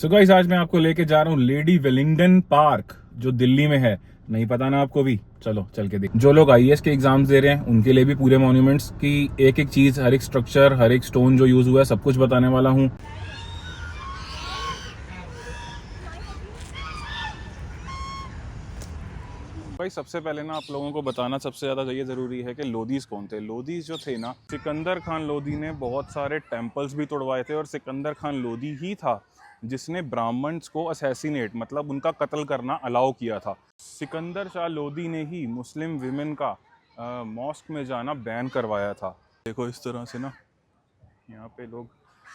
सो guys, आज मैं आपको लेके जा रहा हूँ लेडी वेलिंगटन पार्क, जो दिल्ली में है। नहीं पता ना आपको भी? चलो चल के देख। जो लोग आईएएस के एग्जाम्स दे रहे हैं उनके लिए भी पूरे मॉन्यूमेंट्स की एक एक चीज, हर एक स्ट्रक्चर, हर एक स्टोन जो यूज हुआ है, सब कुछ बताने वाला हूँ। भाई सबसे पहले ना आप लोगों को बताना सबसे ज़्यादा ये ज़रूरी है कि लोदीज कौन थे। लोदीज जो थे ना, सिकंदर खान लोदी ने बहुत सारे टेम्पल्स भी तोड़वाए थे, और सिकंदर खान लोदी ही था जिसने ब्राह्मण्स को असैसिनेट, मतलब उनका कत्ल करना अलाउ किया था। सिकंदर शाह लोदी ने ही मुस्लिम विमेन का मॉस्क में जाना बैन करवाया था। देखो इस तरह से ना यहाँ पे लोग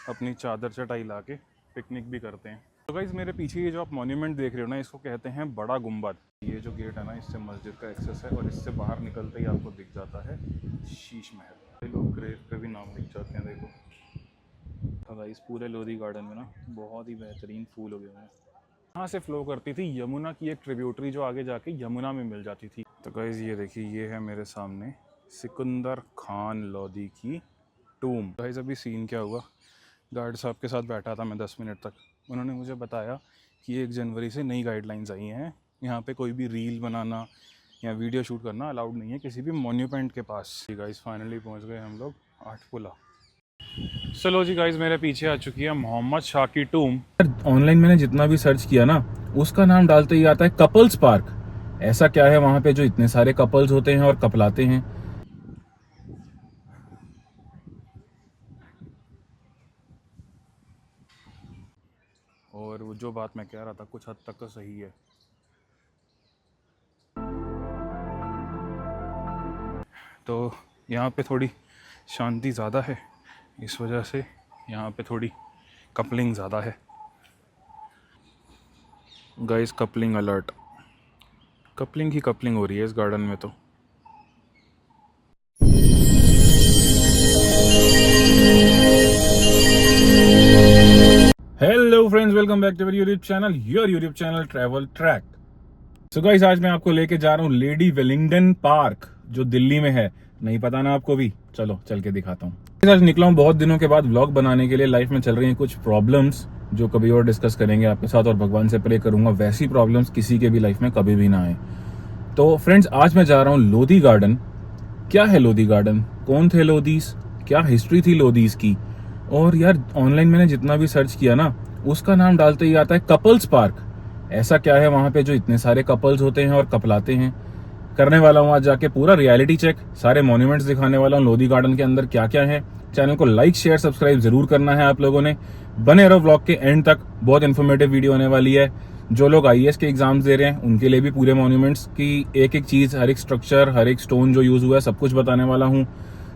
अपनी चादर चटाई ला के पिकनिक भी करते हैं। तो गाइस, मेरे पीछे ये जो आप मॉन्यूमेंट देख रहे हो ना, इसको कहते हैं बड़ा गुम्बद। ये जो गेट है ना, इससे मस्जिद का एक्सेस है, और इससे बाहर निकलते ही आपको दिख जाता है शीश महल। ये लोग ग्रेव पे भी नाम लिख जाते हैं, देखो। तो गाइस, पूरे लोधी गार्डन में ना बहुत ही बेहतरीन फूल उगे हुए हैं। यहाँ से फ्लो करती थी यमुना की एक ट्रिब्यूटरी, जो आगे जाके यमुना में मिल जाती थी। तो गाइस ये देखिए, ये है मेरे सामने सिकंदर खान लोधी की टूम। गाइस अभी सीन क्या हुआ, गार्ड साहब के साथ बैठा था मैं 10 मिनट तक। उन्होंने मुझे बताया कि 1 जनवरी से नई गाइडलाइंस आई हैं, यहाँ पे कोई भी रील बनाना या वीडियो शूट करना अलाउड नहीं है किसी भी मॉन्यूमेंट के पास। गाइस फाइनली पहुँच गए हम लोग आठपुला। चलो जी गाइस, मेरे पीछे आ चुकी है मोहम्मद शाह की टूम। ऑनलाइन मैंने जितना भी सर्च किया ना, उसका नाम डालते ही आता है कपल्स पार्क। ऐसा क्या है वहाँ पे जो इतने सारे कपल्स होते हैं और कपलाते हैं? और वो जो बात मैं कह रहा था कुछ हद तक तो सही है। तो यहाँ पे थोड़ी शांति ज़्यादा है, इस वजह से यहाँ पे थोड़ी कपलिंग ज़्यादा है। गाइस कपलिंग अलर्ट, कपलिंग ही कपलिंग हो रही है इस गार्डन में। तो hello friends, welcome back to your YouTube channel travel track. So guys, आज मैं आपको लेके जा रहा हूँ लेडी वेलिंगटन पार्क, जो दिल्ली में है। नहीं पता ना आपको भी? चलो चल के दिखाता हूँ। आज निकला हूँ बहुत दिनों के बाद व्लॉग बनाने के लिए। लाइफ में चल रही हैं कुछ प्रॉब्लम्स जो कभी और डिस्कस करेंगे आपके साथ, और भगवान से प्रे करूंगा वैसी प्रॉब्लम्स किसी के भी लाइफ में कभी भी ना आए। तो फ्रेंड्स, आज मैं जा रहा हूँ लोधी गार्डन। क्या है लोधी गार्डन, कौन थे लोधीस, क्या हिस्ट्री थी लोधीस की? और यार ऑनलाइन मैंने जितना भी सर्च किया ना, उसका नाम डालते ही आता है कपल्स पार्क। ऐसा क्या है वहां पे जो इतने सारे कपल्स होते हैं और कपलाते हैं? करने वाला हूँ आज जाके पूरा रियलिटी चेक, सारे मॉन्यूमेंट्स दिखाने वाला हूँ लोधी गार्डन के अंदर क्या क्या है। चैनल को लाइक शेयर सब्सक्राइब जरूर करना है आप लोगों ने। बने रहो व्लॉग के एंड तक, बहुत इन्फॉर्मेटिव वीडियो होने वाली है। जो लोग आईएएस के एग्जाम्स दे रहे हैं उनके लिए भी पूरे मॉन्यूमेंट्स की एक एक चीज, हर एक स्ट्रक्चर, हर एक स्टोन जो यूज हुआ है, सब कुछ बताने वाला हूँ।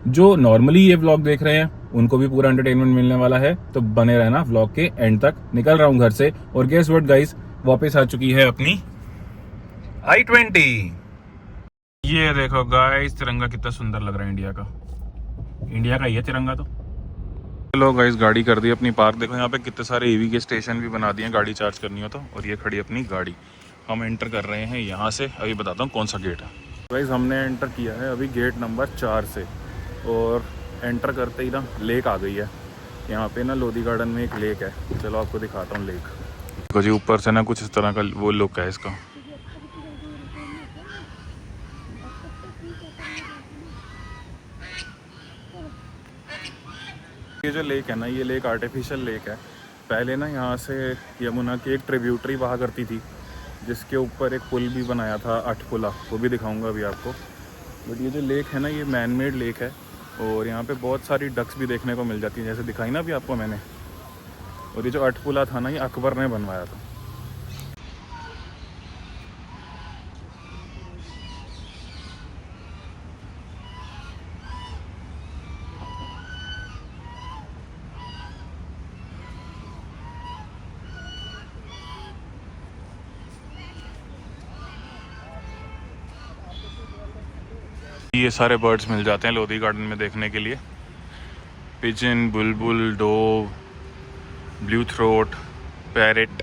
जो नॉर्मली ये व्लॉग देख रहे हैं उनको भी पूरा एंटरटेनमेंट मिलने वाला है, तो बने रहना व्लॉग के एंड तक। निकल रहा हूँ घर से, और गेस व्हाट गाइस, वापस आ चुकी है अपनी i20। ये देखो गाइस, तिरंगा कितना सुंदर लग रहा है इंडिया का। इंडिया का ही है तिरंगा तो। चलो गाइस, गाड़ी कर दी अपनी पार्क। देखो यहाँ पे कितने सारे ईवी के स्टेशन भी बना दिए, गाड़ी चार्ज करनी हो तो। और ये खड़ी अपनी गाड़ी। हम एंटर कर रहे हैं यहाँ से। अभी बताता हूँ कौन सा गेट है। गाइस हमने एंटर किया है अभी गेट नंबर 4 से, और एंटर करते ही ना लेक आ गई है। यहाँ पे ना लोधी गार्डन में एक लेक है, चलो आपको दिखाता हूँ लेक। देखो जी, ऊपर से ना कुछ इस तरह का वो लुक है इसका। ये जो लेक है ना, ये लेक आर्टिफिशियल लेक है। पहले ना यहाँ से यमुना की एक ट्रिब्यूटरी बहा करती थी, जिसके ऊपर एक पुल भी बनाया था, आठपुला, वो भी दिखाऊंगा अभी आपको। बट ये जो लेक है ना, ये मैन मेड लेक है, और यहाँ पे बहुत सारी डक्स भी देखने को मिल जाती हैं, जैसे दिखाई ना अभी आपको मैंने। और ये जो आठपुला था ना, ये अकबर ने बनवाया था। ये सारे बर्ड्स मिल जाते हैं लोधी गार्डन में देखने के लिए। पिजन, बुलबुल, dove, blue throat, parrot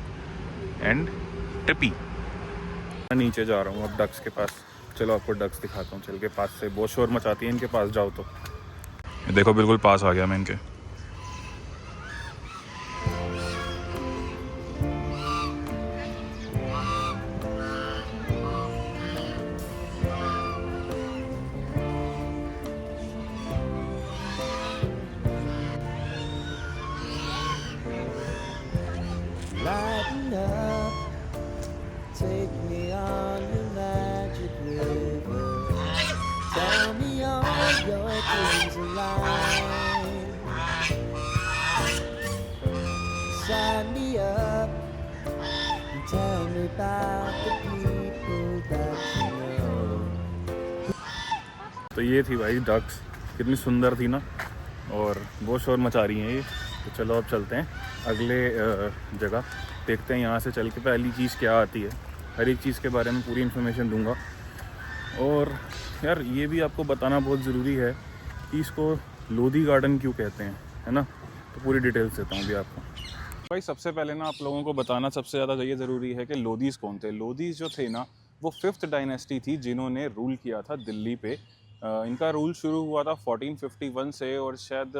and टिपी। नीचे जा रहा हूँ अब डक्स के पास। चलो आपको डक्स दिखाता हूँ चल के पास से। बहुत शोर मचाती है इनके पास जाओ तो। देखो बिल्कुल पास आ गया मैं इनके। about the people that you know. तो ये थी भाई डक्स, कितनी सुंदर थी ना, और बहुत शोर मचा रही हैं ये। तो चलो अब चलते हैं अगले जगह, देखते हैं यहाँ से चल के पहली चीज़ क्या आती है। हर एक चीज़ के बारे में पूरी इन्फॉर्मेशन दूंगा। और यार ये भी आपको बताना बहुत ज़रूरी है कि इसको लोधी गार्डन क्यों कहते हैं, है ना। तो पूरी डिटेल्स देता हूँ अभी आपको। भाई सबसे पहले ना आप लोगों को बताना सबसे ज़्यादा ये ज़रूरी है कि लोधीज़ कौन थे। लोधीज़ जो थे ना वो 5th डायनेस्टी थी जिन्होंने रूल किया था दिल्ली पे। इनका रूल शुरू हुआ था 1451 से और शायद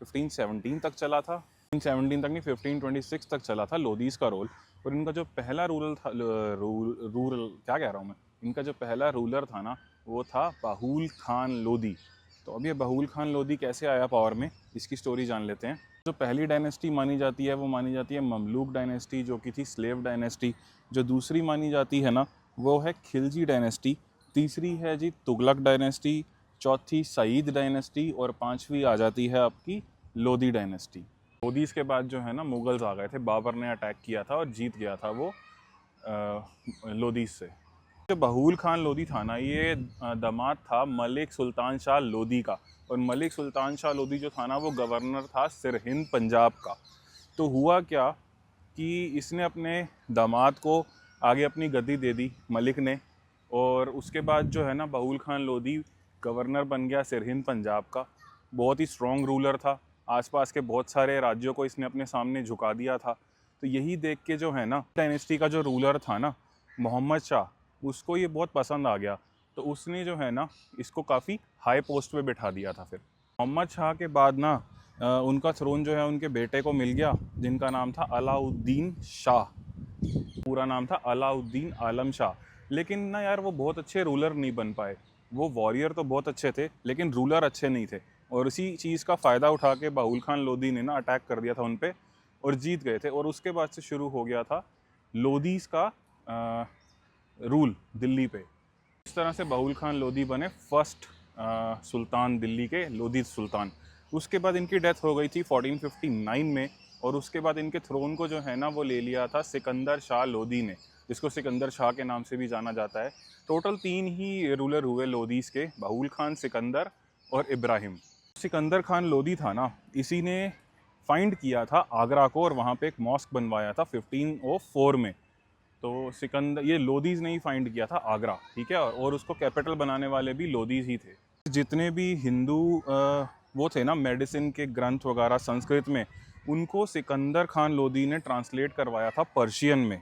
1517 तक चला था। 1517 तक नहीं, 1526 तक चला था लोधीज़ का रोल। और इनका जो पहला रूरल था, रूरल क्या कह रहा हूँ मैं, इनका जो पहला रूलर था ना वो था बाहुल खान लोधी। तो अब ये बाहुल खान लोधी कैसे आया पावर में, इसकी स्टोरी जान लेते हैं। जो पहली डायनेस्टी मानी जाती है वो मानी जाती है ममलूक डायनेस्टी, जो कि थी स्लेव डायनेस्टी। जो दूसरी मानी जाती है ना वो है खिलजी डायनेस्टी। तीसरी है जी तुगलक डायनेस्टी। चौथी सईद डायनेस्टी। और पांचवी आ जाती है आपकी लोधी डायनेस्टी। लोधीज़ के बाद जो है ना मुगल्स आ गए थे, बाबर ने अटैक किया था और जीत गया था वो लोधीज़ से। जो बाहुल खान लोधी था ना ये दामाद था मलिक सुल्तान शाह लोधी का। और मलिक सुल्तान शाह लोधी जो था ना वो गवर्नर था सिरहिंद पंजाब का। तो हुआ क्या कि इसने अपने दामाद को आगे अपनी गद्दी दे दी मलिक ने। और उसके बाद जो है ना बाहुल खान लोधी गवर्नर बन गया सिरहिंद पंजाब का। बहुत ही स्ट्रॉन्ग रूलर था, आसपास के बहुत सारे राज्यों को इसने अपने सामने झुका दिया था। तो यही देख के जो है ना डायनेस्टी का जो रूलर था ना मोहम्मद शाह, उसको ये बहुत पसंद आ गया। तो उसने जो है ना इसको काफ़ी हाई पोस्ट पे बिठा दिया था। फिर मोहम्मद शाह के बाद ना उनका थ्रोन जो है उनके बेटे को मिल गया, जिनका नाम था अलाउद्दीन शाह। पूरा नाम था अलाउद्दीन आलम शाह। लेकिन ना यार वो बहुत अच्छे रूलर नहीं बन पाए। वो वॉरियर तो बहुत अच्छे थे लेकिन रूलर अच्छे नहीं थे। और इसी चीज़ का फ़ायदा उठा के बाहुल खान लोधी ने ना अटैक कर दिया था उन पे और जीत गए थे। और उसके बाद से शुरू हो गया था लोधीज़ का रूल दिल्ली पे। इस तरह से बाहुल खान लोधी बने फर्स्ट सुल्तान दिल्ली के, लोधी सुल्तान। उसके बाद इनकी डेथ हो गई थी 1459 में। और उसके बाद इनके थ्रोन को जो है ना वो ले लिया था सिकंदर शाह लोधी ने, जिसको सिकंदर शाह के नाम से भी जाना जाता है। टोटल 3 ही रूलर हुए लोधीज़ के, बाहुल खान, सिकंदर और इब्राहिम। सिकंदर खान लोधी था ना इसी ने फाइंड किया था आगरा को और वहाँ पे एक मॉस्क बनवाया था 1504 में। तो सिकंदर, ये लोधीज़ ने ही फाइंड किया था आगरा, ठीक है। और उसको कैपिटल बनाने वाले भी लोधीज़ ही थे। जितने भी हिंदू वो थे ना मेडिसिन के ग्रंथ वगैरह संस्कृत में, उनको सिकंदर खान लोधी ने ट्रांसलेट करवाया था पर्शियन में।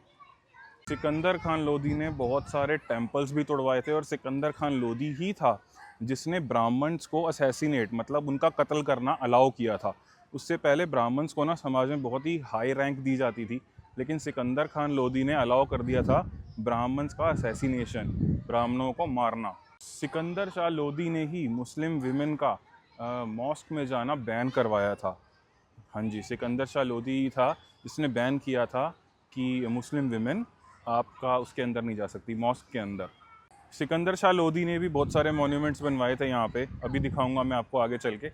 सिकंदर खान लोधी ने बहुत सारे टेम्पल्स भी तोड़वाए थे। और सिकंदर खान लोधी ही था जिसने ब्राह्मण्स को असैसिनेट, मतलब उनका कत्ल करना अलाउ किया था। उससे पहले ब्राह्मण्स को ना समाज में बहुत ही हाई रैंक दी जाती थी, लेकिन सिकंदर खान लोधी ने अलाउ कर दिया था ब्राह्मण्स का असैसिनेशन, ब्राह्मणों को मारना। सिकंदर शाह लोधी ने ही मुस्लिम विमेन का मॉस्क में जाना बैन करवाया था। हाँ जी, सिकंदर शाह लोधी ही था जिसने बैन किया था कि मुस्लिम विमेन आपका उसके अंदर नहीं जा सकती, मॉस्क के अंदर। सिकंदर शाह लोधी ने भी बहुत सारे मॉन्यूमेंट्स बनवाए थे यहाँ पे, अभी दिखाऊंगा मैं आपको आगे चल के।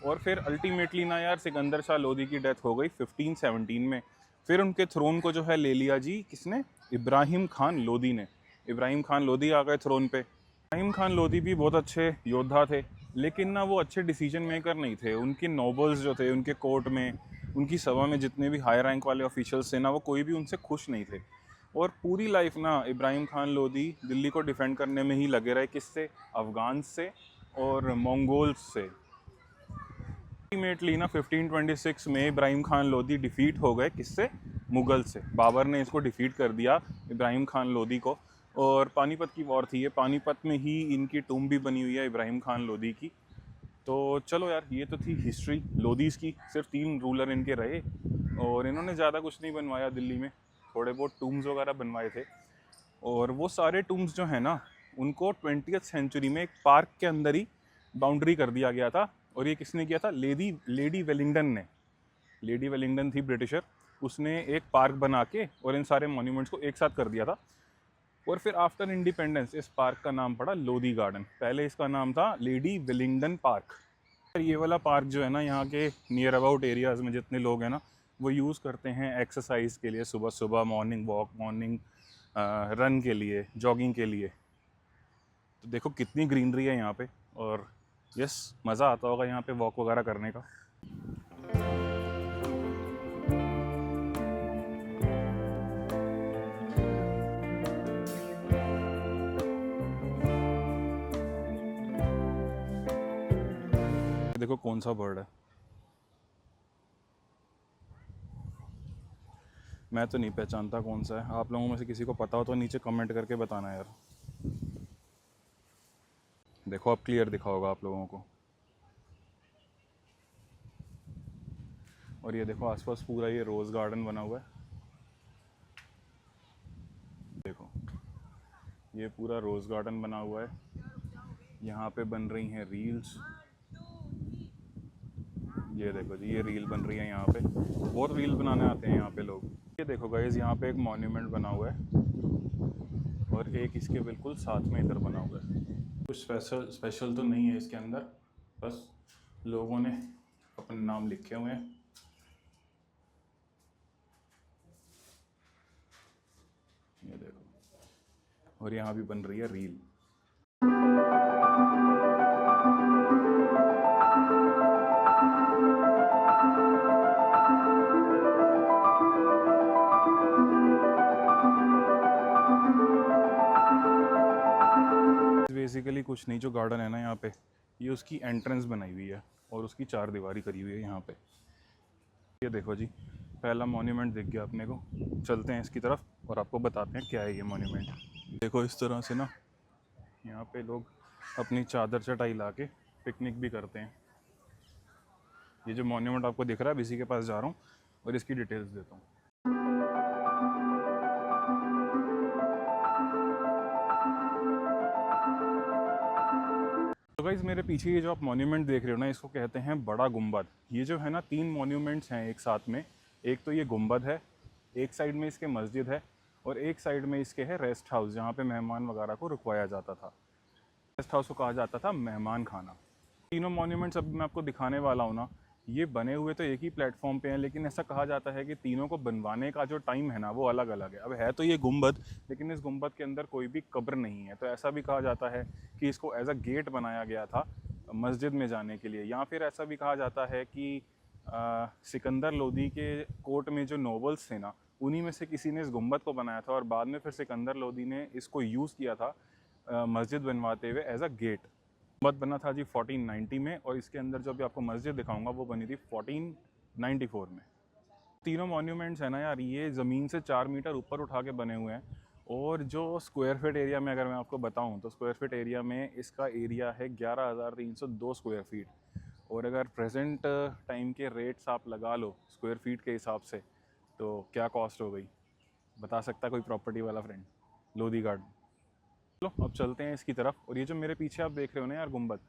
और फिर अल्टीमेटली ना यार सिकंदर शाह लोधी की डेथ हो गई 1517 में। फिर उनके थ्रोन को जो है ले लिया जी किसने, इब्राहिम खान लोधी ने। इब्राहिम खान लोधी आ गए थ्रोन पे। इब्राहिम खान लोधी भी बहुत अच्छे योद्धा थे, लेकिन ना वो अच्छे डिसीजन मेकर नहीं थे। उनके नोबल्स जो थे उनके कोर्ट में, उनकी सभा में जितने भी हाई रैंक वाले ऑफिशियल्स थे ना, वो कोई भी उनसे खुश नहीं थे। और पूरी लाइफ ना इब्राहिम खान लोधी दिल्ली को डिफेंड करने में ही लगे रहे, किससे, अफगान से और मंगोल्स से। अल्टीमेटली ना 1526 में इब्राहिम खान लोधी डिफीट हो गए, किससे, मुगल से। बाबर ने इसको डिफीट कर दिया इब्राहिम खान लोधी को। और पानीपत की वॉर थी ये, पानीपत में ही इनकी टूम भी बनी हुई है इब्राहिम खान लोधी की। तो चलो यार ये तो थी हिस्ट्री लोधीज़ की। सिर्फ 3 रूलर इनके रहे और इन्होंने ज़्यादा कुछ नहीं बनवाया दिल्ली में, थोड़े बहुत टूम्स वगैरह बनवाए थे। और वो सारे टूम्स जो है ना उनको 20th सेंचुरी में एक पार्क के अंदर ही बाउंड्री कर दिया गया था। और ये किसने किया था, लेडी वेलिंगडन ने। लेडी वेलिंगडन थी ब्रिटिशर, उसने एक पार्क बना के और इन सारे मॉन्यूमेंट्स को एक साथ कर दिया था। और फिर आफ्टर इंडिपेंडेंस इस पार्क का नाम पड़ा लोधी गार्डन। पहले इसका नाम था लेडी वेलिंगडन पार्क। ये वाला पार्क जो है ना यहाँ के नियर अबाउट एरियाज़ में जितने लोग हैं ना वो यूज़ करते हैं एक्सरसाइज के लिए, सुबह सुबह मॉर्निंग वॉक, मॉर्निंग रन के लिए, जॉगिंग के लिए। तो देखो कितनी ग्रीनरी है यहाँ पे, और यस, मज़ा आता होगा यहाँ पे वॉक वगैरह करने का। देखो कौन सा बर्ड है, मैं तो नहीं पहचानता कौन सा है। आप लोगों में से किसी को पता हो तो नीचे कमेंट करके बताना यार। देखो अब क्लियर दिखा होगा आप लोगों को। और ये देखो आसपास पूरा ये रोज़ गार्डन बना हुआ है। देखो ये पूरा रोज़ गार्डन बना हुआ है, यहाँ पे बन रही हैं रील्स। ये देखो जी, ये रील बन रही है यहाँ पे, बहुत रील बनाने आते हैं यहाँ पे लोग। ये देखो गाइस, यहाँ पे एक मॉन्यूमेंट बना हुआ है और एक इसके बिल्कुल साथ में इधर बना हुआ है। कुछ स्पेशल तो नहीं है इसके अंदर, बस लोगों ने अपने नाम लिखे हुए हैं। ये देखो, और यहाँ भी बन रही है रील। बेसिकली कुछ नहीं, जो गार्डन है ना यहाँ पे, ये उसकी एंट्रेंस बनाई हुई है और उसकी चार दीवारी करी हुई है यहाँ पे। ये देखो जी, पहला मॉन्यूमेंट दिख गया अपने को। चलते हैं इसकी तरफ और आपको बताते हैं क्या है ये मॉन्यूमेंट। देखो इस तरह से ना यहाँ पे लोग अपनी चादर चटाई ला के पिकनिक भी करते हैं। ये जो मॉन्यूमेंट आपको दिख रहा है, इसी के पास जा रहा हूँ और इसकी डिटेल्स देता हूँ। तो गाइस, मेरे पीछे ये जो आप मॉन्यूमेंट देख रहे हो ना, इसको कहते हैं बड़ा गुंबद। ये जो है ना, 3 मॉन्यूमेंट्स हैं एक साथ में। एक तो ये गुंबद है, एक साइड में इसके मस्जिद है, और एक साइड में इसके है रेस्ट हाउस, जहाँ पे मेहमान वगैरह को रुकवाया जाता था। रेस्ट हाउस को कहा जाता था मेहमान खाना। तीनों मॉन्यूमेंट्स अभी मैं आपको दिखाने वाला हूँ ना, ये बने हुए तो एक ही प्लेटफॉर्म पे हैं, लेकिन ऐसा कहा जाता है कि तीनों को बनवाने का जो टाइम है ना, वो अलग अलग है। अब है तो ये गुंबद, लेकिन इस गुंबद के अंदर कोई भी कब्र नहीं है। तो ऐसा भी कहा जाता है कि इसको एज अ गेट बनाया गया था मस्जिद में जाने के लिए। या फिर ऐसा भी कहा जाता है कि सिकंदर लोदी के कोर्ट में जो नॉवेल्स थे ना, उन्हीं में से किसी ने इस गुंबद को बनाया था, और बाद में फिर सिकंदर लोदी ने इसको यूज़ किया था मस्जिद बनवाते हुए एज अ गेट। गुंबद बना था जी 1490 में, और इसके अंदर जो भी आपको मस्जिद दिखाऊंगा वो बनी थी 1494 में। तीनों मॉन्यूमेंट्स हैं ना यार, ये ज़मीन से 4 मीटर ऊपर उठा के बने हुए हैं। और जो स्क्वायर फीट एरिया में अगर मैं आपको बताऊं, तो स्क्वायर फीट एरिया में इसका एरिया है 11,302 स्क्वायर फीट। और अगर प्रेजेंट टाइम के रेट्स आप लगा लो स्क्वायर फीट के हिसाब से, तो क्या कॉस्ट हो गई, बता सकता कोई प्रॉपर्टी वाला फ्रेंड? लोधी गार्डन। चलो अब चलते हैं इसकी तरफ। और ये जो मेरे पीछे आप देख रहे हो ना यार गुंबद,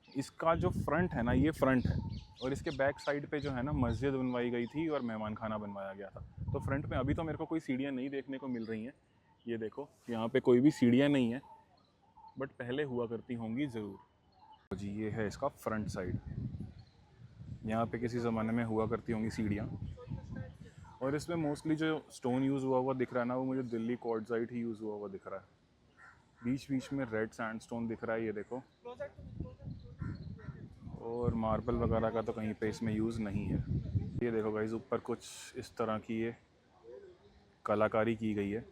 इसका जो फ्रंट है ना, ये फ्रंट है, और इसके बैक साइड पे जो है ना मस्जिद बनवाई गई थी और मेहमान खाना बनवाया गया था। तो फ्रंट में अभी तो मेरे को कोई सीढ़ियाँ नहीं देखने को मिल रही हैं। ये देखो यहाँ पे कोई भी सीढ़ियाँ नहीं है, बट पहले हुआ करती होंगी ज़रूर। तो जी ये है इसका फ्रंट साइड, यहाँ पे किसी ज़माने में हुआ करती होंगी सीढ़ियाँ। और इसमें मोस्टली जो स्टोन यूज़ हुआ दिख रहा है ना, वो मुझे दिल्ली क्वार्ट्ज़ाइट ही यूज़ हुआ दिख रहा है। बीच बीच में रेड सैंडस्टोन दिख रहा है, ये देखो। और मार्बल वगैरह का तो कहीं पे इसमें यूज़ नहीं है। ये देखो गाइस, ऊपर कुछ इस तरह की ये कलाकारी की गई है।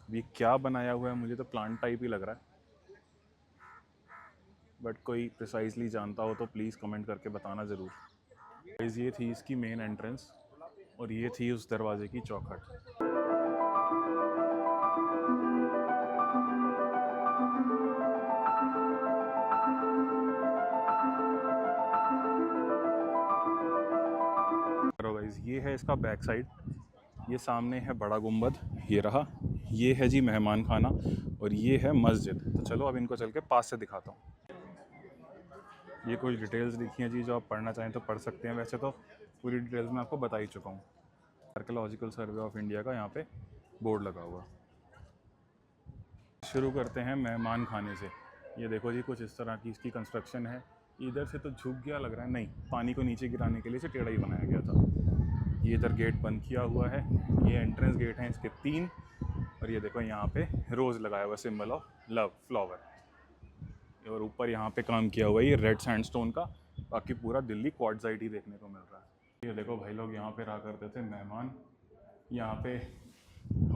ये क्या बनाया हुआ है, मुझे तो प्लांट टाइप ही लग रहा है, बट कोई प्रिसाइजली जानता हो तो प्लीज़ कमेंट करके बताना ज़रूर। गाइस ये थी इसकी मेन एंट्रेंस, और ये थी उस दरवाजे की चौखट। गाइस ये है इसका बैक साइड, ये सामने है बड़ा गुंबद, ये रहा, ये है जी मेहमान खाना, और ये है मस्जिद। तो चलो अब इनको चल के पास से दिखाता हूँ। ये कुछ डिटेल्स लिखी हैं जी, जो आप पढ़ना चाहें तो पढ़ सकते हैं। वैसे तो पूरी डिटेल्स मैं आपको बता ही चुका हूँ। आर्कियोलॉजिकल सर्वे ऑफ इंडिया का यहाँ पे बोर्ड लगा हुआ। शुरू करते हैं मेहमान खाने से। ये देखो जी, कुछ इस तरह की इसकी कंस्ट्रक्शन है। इधर से तो झुक गया लग रहा है, नहीं, पानी को नीचे गिराने के लिए इसे टेढ़ा ही बनाया गया था। ये इधर गेट बंद किया हुआ है। ये एंट्रेंस गेट हैं इसके 3, और और ये देखो यहाँ पे रोज़ लगाया हुआ, सिंबल ऑफ लव, फ्लावर। और ऊपर यहाँ पे काम किया हुआ है ये रेड सैंडस्टोन का। बाकी पूरा दिल्ली क्वार्ट्ज़ाइट ही देखने को मिल रहा है। ये देखो भाई लोग यहाँ पे रहा करते थे मेहमान, यहाँ पे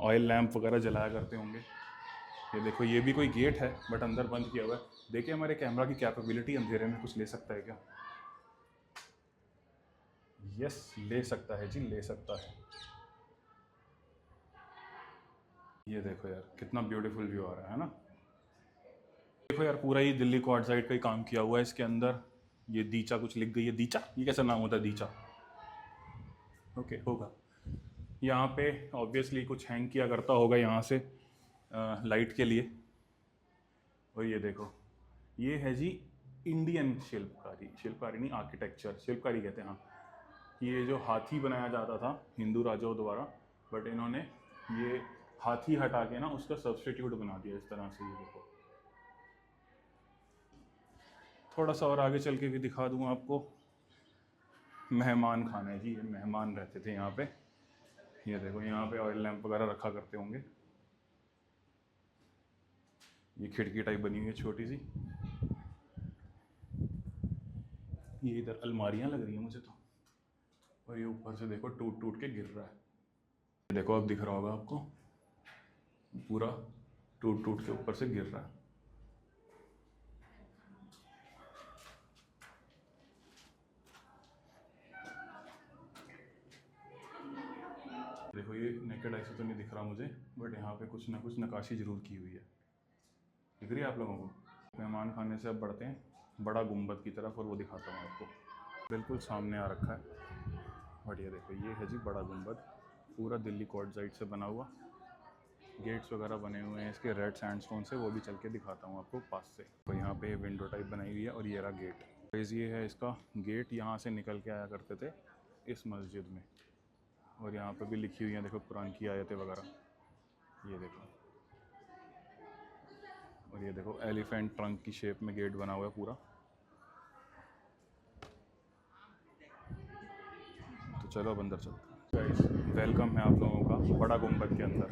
ऑयल लैंप वगैरह जलाया करते होंगे। ये देखो ये भी कोई गेट है बट अंदर बंद किया हुआ है। देखिए हमारे कैमरा की कैपेबिलिटी, अंधेरे में कुछ ले सकता है क्या? यस, ले सकता है जी, ले सकता है। ये देखो यार कितना ब्यूटीफुल व्यू आ रहा है ना। देखो यार पूरा ही दिल्ली क्वार्ट्ज़ाइट का ही काम किया हुआ है इसके अंदर। ये दीचा कुछ लिख गई है, दीचा, ये कैसा नाम होता है दीचा? ओके होगा। यहाँ पे ऑब्वियसली कुछ हैंग किया करता होगा यहाँ से लाइट के लिए। और ये देखो ये है जी इंडियन शिल्पकारी, शिल्पकारी नहीं आर्किटेक्चर, शिल्पकारी कहते हैं हाँ। ये जो हाथी बनाया जाता था हिंदू राजाओं द्वारा, बट इन्होंने ये हाथी हटा के ना उसका सब्स्टिट्यूट बना दिया इस तरह से। ये देखो थोड़ा सा और आगे चल के भी दिखा दूँ आपको। मेहमान खाना है जी, ये मेहमान रहते थे यहाँ पे। ये देखो यहाँ पे ऑयल लैंप वगैरह रखा करते होंगे। ये खिड़की टाइप बनी हुई है छोटी सी। ये इधर अलमारियाँ लग रही हैं मुझे तो। और ये ऊपर से देखो टूट टूट के गिर रहा है। देखो अब दिख रहा होगा आपको, पूरा टूट टूट के ऊपर से गिर रहा है। देखो ये नेकेड ऐसे तो नहीं दिख रहा मुझे, बट यहाँ पे कुछ ना कुछ नक्काशी जरूर की हुई है। दिख रही है आप लोगों को? मेहमान खाने से अब बढ़ते हैं बड़ा गुम्बद की तरफ, और वो दिखाता हूँ आपको। बिल्कुल सामने आ रखा है। और ये देखो ये है जी बड़ा गुम्बद, पूरा दिल्ली क्वार्ट्ज़ाइट से बना हुआ। गेट्स वगैरह बने हुए हैं इसके रेड सैंडस्टोन से, वो भी चल के दिखाता हूँ आपको पास से। तो यहाँ पे विंडो टाइप बनाई हुई है और ये रहा गेट। गाइस ये है इसका गेट, यहाँ से निकल के आया करते थे इस मस्जिद में। और यहाँ पे भी लिखी हुई है देखो कुरान की आयतें वगैरह। ये देखो, और ये देखो एलिफेंट ट्रंक की शेप में गेट बना हुआ है पूरा। तो चलो अब अंदर चलते हैं। गाइस वेलकम है आप लोगों का बड़ा गुम्बद के अंदर।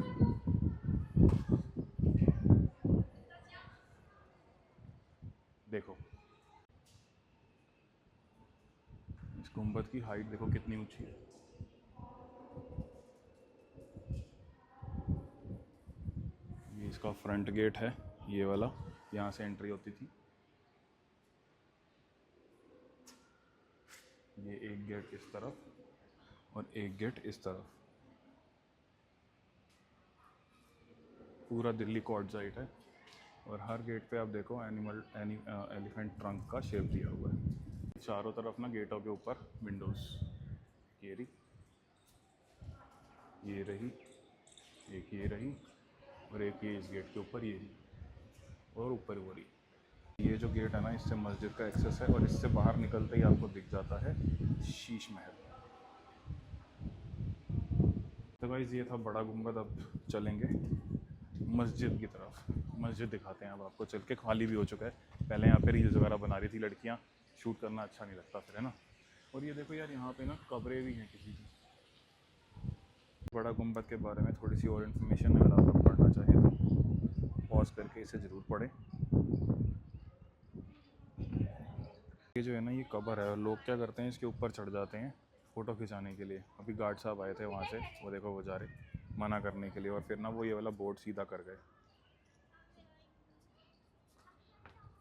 देखो इस गुम्बद की हाइट देखो कितनी ऊंची है। ये इसका फ्रंट गेट है, ये वाला, यहाँ से एंट्री होती थी। ये एक गेट इस तरफ और एक गेट इस तरफ। पूरा दिल्ली क्वार्ट्ज़ाइट है और हर गेट पे आप देखो एलिफेंट ट्रंक का शेप दिया हुआ है। चारों तरफ ना गेटों के ऊपर विंडोज़, ये रही, एक ये रही, और एक ये इस गेट के ऊपर ये रही, और ऊपर वो रही। ये जो गेट है ना इससे मस्जिद का एक्सेस है, और इससे बाहर निकलते ही आपको दिख जाता है शीश महल। तो गाइस ये था बड़ा गुम्बद। अब चलेंगे मस्जिद की तरफ, मस्जिद दिखाते हैं अब आपको चल के। खाली भी हो चुका है, पहले यहाँ पे रील्स वगैरह बना रही थी लड़कियाँ, शूट करना अच्छा नहीं लगता फिर, है ना। और ये देखो यार यहाँ पे ना कब्रें भी हैं किसी की। बड़ा गुम्बद के बारे में थोड़ी सी और इन्फॉर्मेशन अगर आप लोग पढ़ना चाहें तो पॉज करके इसे ज़रूर पढ़ें। ये जो है ना ये कब्र है, और लोग क्या करते हैं इसके ऊपर चढ़ जाते हैं फ़ोटो खिंचाने के लिए। अभी गार्ड साहब आए थे वहाँ से, वो देखो वो जा रहे मना करने के लिए, और फिर ना वो ये वाला बोर्ड सीधा कर गए।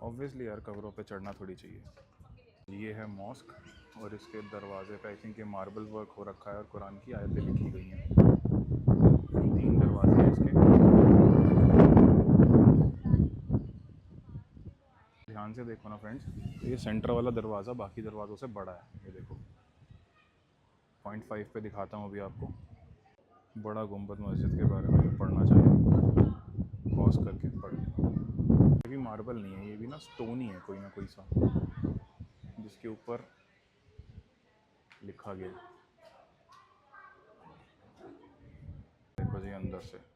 ऑब्वियसली यार कब्रों पे चढ़ना थोड़ी चाहिए। ये है मॉस्क, और इसके दरवाजे पे आई थिंक ये मार्बल वर्क हो रखा है और कुरान की आयतें लिखी गई हैं। 3 दरवाजे हैं इसके। ध्यान से देखो ना फ्रेंड्स, तो ये सेंटर वाला दरवाज़ा बाकी दरवाज़ों से बड़ा है। ये देखो 0.5 पे दिखाता हूँ अभी आपको। बड़ा गुम्बद मस्जिद के बारे में पढ़ना चाहिए, पॉज करके पढ़ लेना। ये भी मार्बल नहीं है, ये भी ना स्टोन ही है कोई ना कोई सा, जिसके ऊपर लिखा गया। देखो जी अंदर से।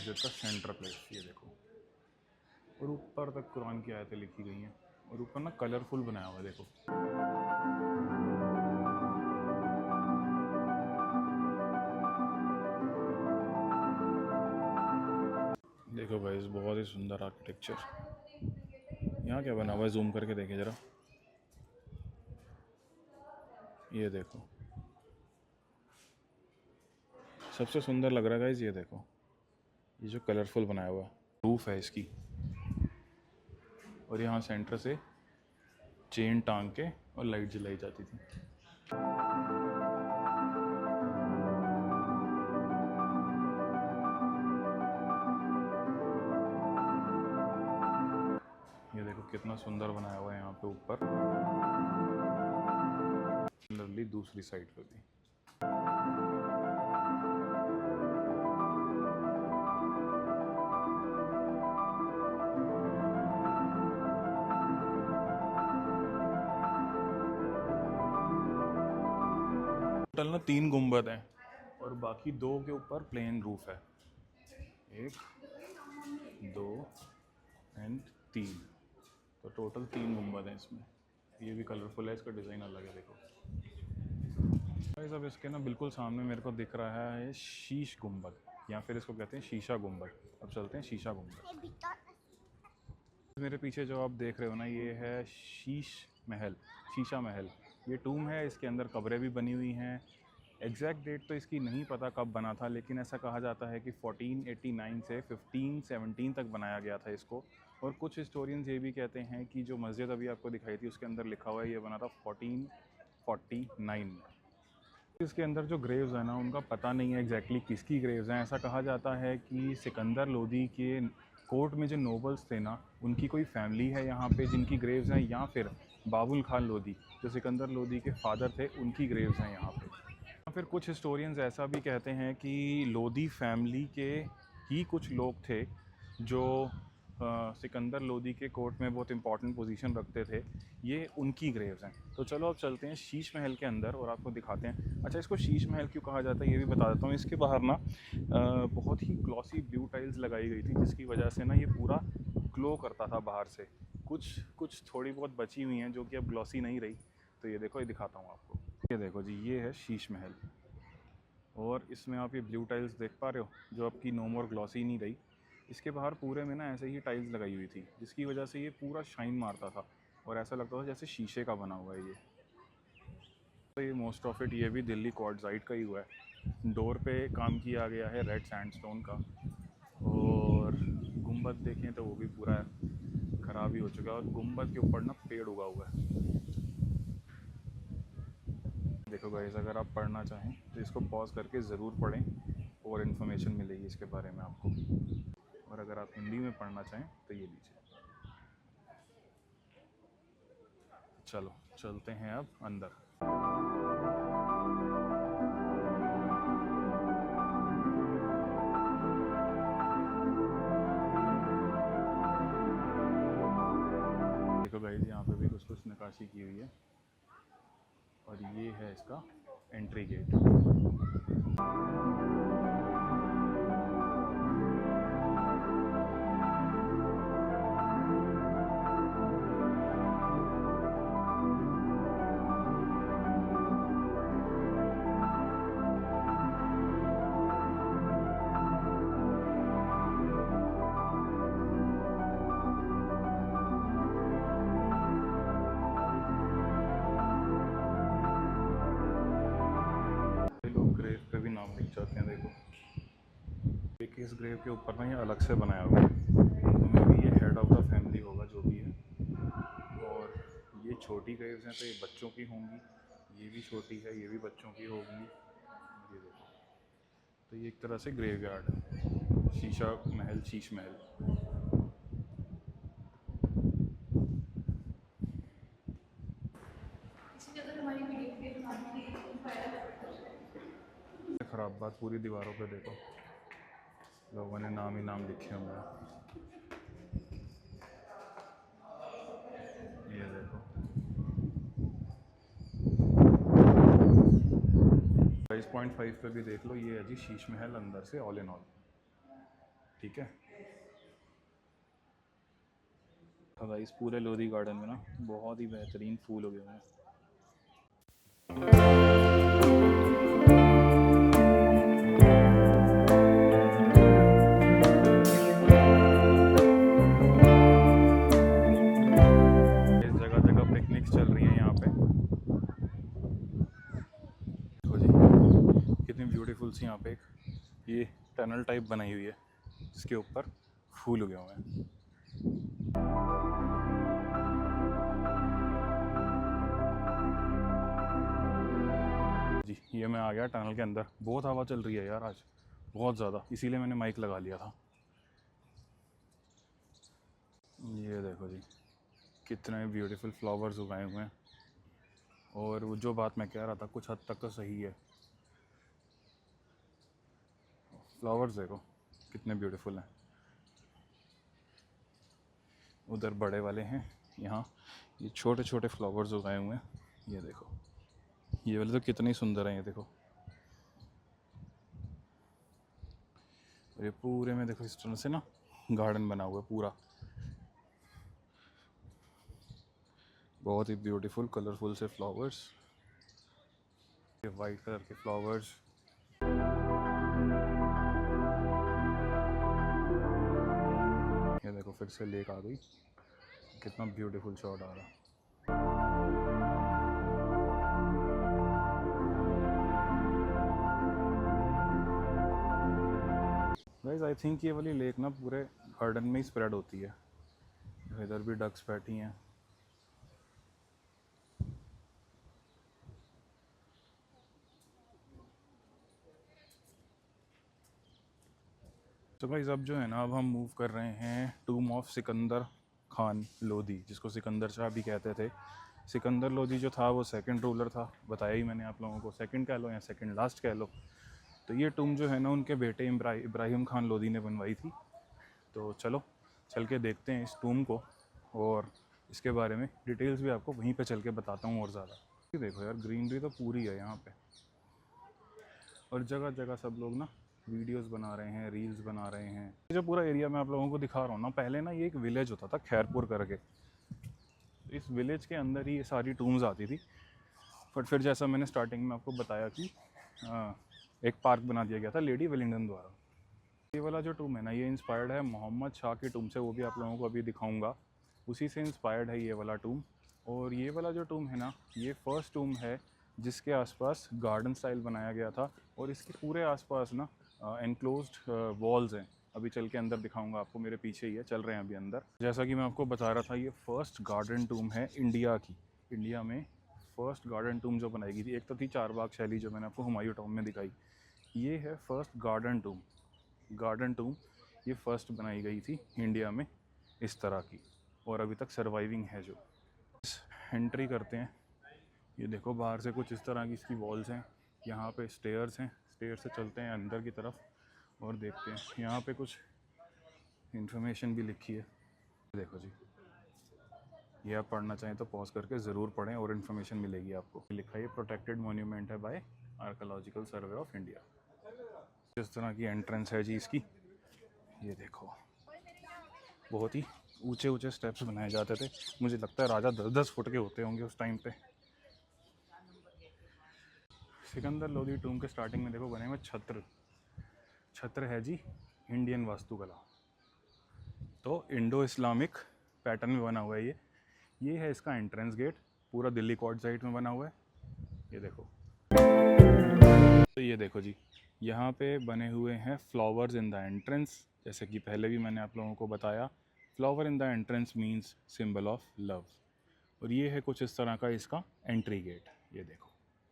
मस्जिद का सेंटर प्लेस, ये देखो। और ऊपर तक कुरान की आयतें लिखी गई हैं और ऊपर ना कलरफुल बनाया हुआ है, देखो। देखो भाई, बहुत ही सुंदर आर्किटेक्चर। यहाँ क्या बना हुआ है, जूम करके देखें ज़रा। ये देखो, सबसे सुंदर लग रहा है गाइस, ये देखो, ये जो कलरफुल बनाया हुआ है, रूफ है इसकी। और यहाँ सेंटर से चेन टांग के और लाइट जलाई जाती थी। ये देखो कितना सुंदर बनाया हुआ है यहाँ पे ऊपर, सिमिलरली दूसरी साइड पे भी। टोटल ना 3 गुंबद हैं और बाकी 2 के ऊपर प्लेन रूफ है। 1, 2 एंड 3, तो टोटल 3 गुंबद हैं इसमें। ये भी कलरफुल है, इसका डिज़ाइन अलग है, देखो। अब इसके ना बिल्कुल सामने मेरे को दिख रहा है शीश गुंबद, या फिर इसको कहते हैं शीशा गुंबद। अब चलते हैं शीशा गुंबद। मेरे पीछे जो आप देख रहे हो ना, ये है शीश महल, शीशा महल। ये टूम है, इसके अंदर कब्रें भी बनी हुई हैं। एग्जैक्ट डेट तो इसकी नहीं पता कब बना था, लेकिन ऐसा कहा जाता है कि 1489 से 1517 तक बनाया गया था इसको। और कुछ हिस्टोरियंस ये भी कहते हैं कि जो मस्जिद अभी आपको दिखाई थी उसके अंदर लिखा हुआ है ये बना था 1449 में। इसके अंदर जो ग्रेव्स हैं ना, उनका पता नहीं है एग्जैक्टली किसकी ग्रेव्स हैं। ऐसा कहा जाता है कि सिकंदर लोदी के कोर्ट में जो नोबल्स थे ना, उनकी कोई फैमिली है यहाँ पे जिनकी ग्रेव्स हैं, या फिर बाबुल खान लोदी जो सिकंदर लोदी के फादर थे, उनकी ग्रेव्स हैं यहाँ पे। फिर कुछ हिस्टोरियंस ऐसा भी कहते हैं कि लोदी फैमिली के ही कुछ लोग थे जो सिकंदर लोदी के कोर्ट में बहुत इंपॉर्टेंट पोजीशन रखते थे, ये उनकी ग्रेव्स हैं। तो चलो अब चलते हैं शीश महल के अंदर और आपको दिखाते हैं। अच्छा, इसको शीश महल क्यों कहा जाता है ये भी बता देता हूँ। इसके बाहर ना बहुत ही ग्लॉसी ब्लू टाइल्स लगाई गई थी, जिसकी वजह से ना ये पूरा ग्लो करता था बाहर से। कुछ थोड़ी बहुत बची हुई हैं जो कि अब ग्लॉसी नहीं रही। तो ये देखो, ये दिखाता हूँ आपको। ये देखो जी, ये है शीश महल, और इसमें आप ये ब्लू टाइल्स देख पा रहे हो जो आपकी नो मोर ग्लॉसी नहीं रही। इसके बाहर पूरे में ना ऐसे ही टाइल्स लगाई हुई थी, जिसकी वजह से ये पूरा शाइन मारता था और ऐसा लगता था जैसे शीशे का बना हुआ है ये। तो ये मोस्ट ऑफ इट ये भी दिल्ली क्वार्ट्ज़ाइट का ही हुआ है। डोर पे काम किया गया है रेड सैंडस्टोन का, और गुंबद देखें तो वो भी पूरा ख़राब ही हो चुका है, और गुंबद के ऊपर ना पेड़ उगा हुआ है। देखो गाइस, अगर आप पढ़ना चाहें तो इसको पॉज करके ज़रूर पढ़ें, और इन्फॉर्मेशन मिलेगी इसके बारे में आपको। और अगर आप हिंदी में पढ़ना चाहें तो ये लीजिए। चलो चलते हैं अब अंदर। देखो गाइस, यहाँ पे भी कुछ नक्काशी की हुई है, और ये है इसका एंट्री गेट। लोग ग्रेव पे भी नाम लिख जाते हैं, देखो। एक इस ग्रेव के ऊपर ना ये अलग से बनाया हुआ है, तो मे बी ये हेड ऑफ द फैमिली होगा जो भी है। और ये छोटी ग्रेव्स हैं तो ये बच्चों की होंगी, ये भी छोटी है, ये भी बच्चों की होगी। ये देखो, तो ये एक तरह से ग्रेवयार्ड है, शीशा महल, शीश महल। ख़राब बात, पूरी दीवारों पे देखो लोगों ने नाम ही नाम लिखे हुए हैं। ये देखो 22.5 पे भी देख लो, ये है जी शीश महल अंदर से ऑल इन ऑल। ठीक है। तो गाइस पूरे लोधी गार्डन में ना बहुत ही बेहतरीन फूल उगे हुए हैं। इस जगह जगह पिकनिक्स चल रही हैं यहाँ पे। देखो जी कितनी ब्यूटीफुल सी यहाँ पे एक ये टनल टाइप बनाई हुई है जिसके ऊपर फूल उगे हुए हैं। जी ये मैं आ गया टनल के अंदर। बहुत हवा चल रही है यार आज, बहुत ज़्यादा, इसीलिए मैंने माइक लगा लिया था। ये देखो जी कितने ब्यूटीफुल फ्लावर्स उगाए हुए हैं। और वो जो बात मैं कह रहा था कुछ हद तक तो सही है। फ्लावर्स देखो कितने ब्यूटीफुल हैं। उधर बड़े वाले हैं, यहाँ ये छोटे छोटे फ्लावर्स उगाए हुए हैं। ये देखो ये वाले तो कितने सुंदर हैं। ये देखो और ये पूरे में देखो इस तरह से ना गार्डन बना हुआ है पूरा, बहुत ही ब्यूटीफुल कलरफुल से फ्लावर्स। ये वाइट कलर के फ्लावर्स। ये देखो फिर से लेक आ गई, कितना ब्यूटीफुल शॉट आ रहा। गाइस आई थिंक ये वाली लेक ना पूरे गार्डन में ही स्प्रेड होती है। इधर भी डक्स बैठी हैं। तो गाइस अब जो है ना अब हम मूव कर रहे हैं टूम ऑफ सिकंदर खान लोधी, जिसको सिकंदर शाह भी कहते थे। सिकंदर लोधी जो था वो सेकंड रूलर था, बताया ही मैंने आप लोगों को, सेकंड कह लो या सेकंड लास्ट कह लो। तो ये टूम जो है ना उनके बेटे इब्राहिम खान लोधी ने बनवाई थी। तो चलो चल के देखते हैं इस टूम को और इसके बारे में डिटेल्स भी आपको वहीं पे चल के बताता हूँ और ज़्यादा। देखो यार ग्रीनरी तो पूरी है यहाँ पे, और जगह जगह सब लोग ना वीडियोस बना रहे हैं, रील्स बना रहे हैं। ये जो पूरा एरिया मैं आप लोगों को दिखा रहा हूँ ना, पहले ना ये एक विलेज होता था खैरपुर करके। इस विलेज के अंदर ही ये सारी टूम्स आती थी, बट फिर जैसा मैंने स्टार्टिंग में आपको बताया कि एक पार्क बना दिया गया था लेडी वेलिंगटन द्वारा। ये वाला जो टूम है ना ये इंस्पायर्ड है मोहम्मद शाह के टूम से, वो भी आप लोगों को अभी दिखाऊंगा। उसी से इंस्पायर्ड है ये वाला टूम। और ये वाला जो टूम है ना ये फर्स्ट टूम है जिसके आसपास गार्डन स्टाइल बनाया गया था, और इसके पूरे आसपास ना एनक्लोज्ड वॉल्स हैं। अभी चल के अंदर दिखाऊंगा आपको, मेरे पीछे ही है, चल रहे हैं अभी अंदर। जैसा कि मैं आपको बता रहा था ये फर्स्ट गार्डन टूम है इंडिया की। इंडिया में फर्स्ट गार्डन टूम जो बनाई गई थी, एक तो थी चारबाग शैली जो मैंने आपको हुमायूं टॉम में दिखाई, ये है फर्स्ट गार्डन टूम। गार्डन टूम ये फर्स्ट बनाई गई थी इंडिया में इस तरह की, और अभी तक सर्वाइविंग है। जो एंट्री करते हैं, ये देखो बाहर से कुछ इस तरह की इसकी वॉल्स हैं। यहाँ पे स्टेयर्स हैं, स्टेयर से चलते हैं अंदर की तरफ और देखते हैं। यहाँ पे कुछ इन्फॉर्मेशन भी लिखी है, देखो जी। ये आप पढ़ना चाहें तो पॉज करके ज़रूर पढ़ें और इन्फॉर्मेशन मिलेगी आपको। लिखा है प्रोटेक्टेड मोन्यूमेंट है by archaeological survey of India. इस तरह की एंट्रेंस है जी इसकी। ये देखो बहुत ही ऊंचे ऊंचे स्टेप्स बनाए जाते थे, मुझे लगता है राजा 10-10 फुट के होते होंगे उस टाइम पे। सिकंदर लोधी टूम के स्टार्टिंग में देखो बने हुए छत्र, छत्र है जी इंडियन वास्तुकला, तो इंडो इस्लामिक पैटर्न में बना हुआ है ये है इसका एंट्रेंस गेट, पूरा दिल्ली कोर्ट साइड में बना हुआ है। ये देखो, तो ये देखो जी यहाँ पे बने हुए हैं फ्लावर्स इन द एंट्रेंस। जैसे कि पहले भी मैंने आप लोगों को बताया, flower in the entrance means symbol of love. और ये है कुछ इस तरह का इसका एंट्री गेट।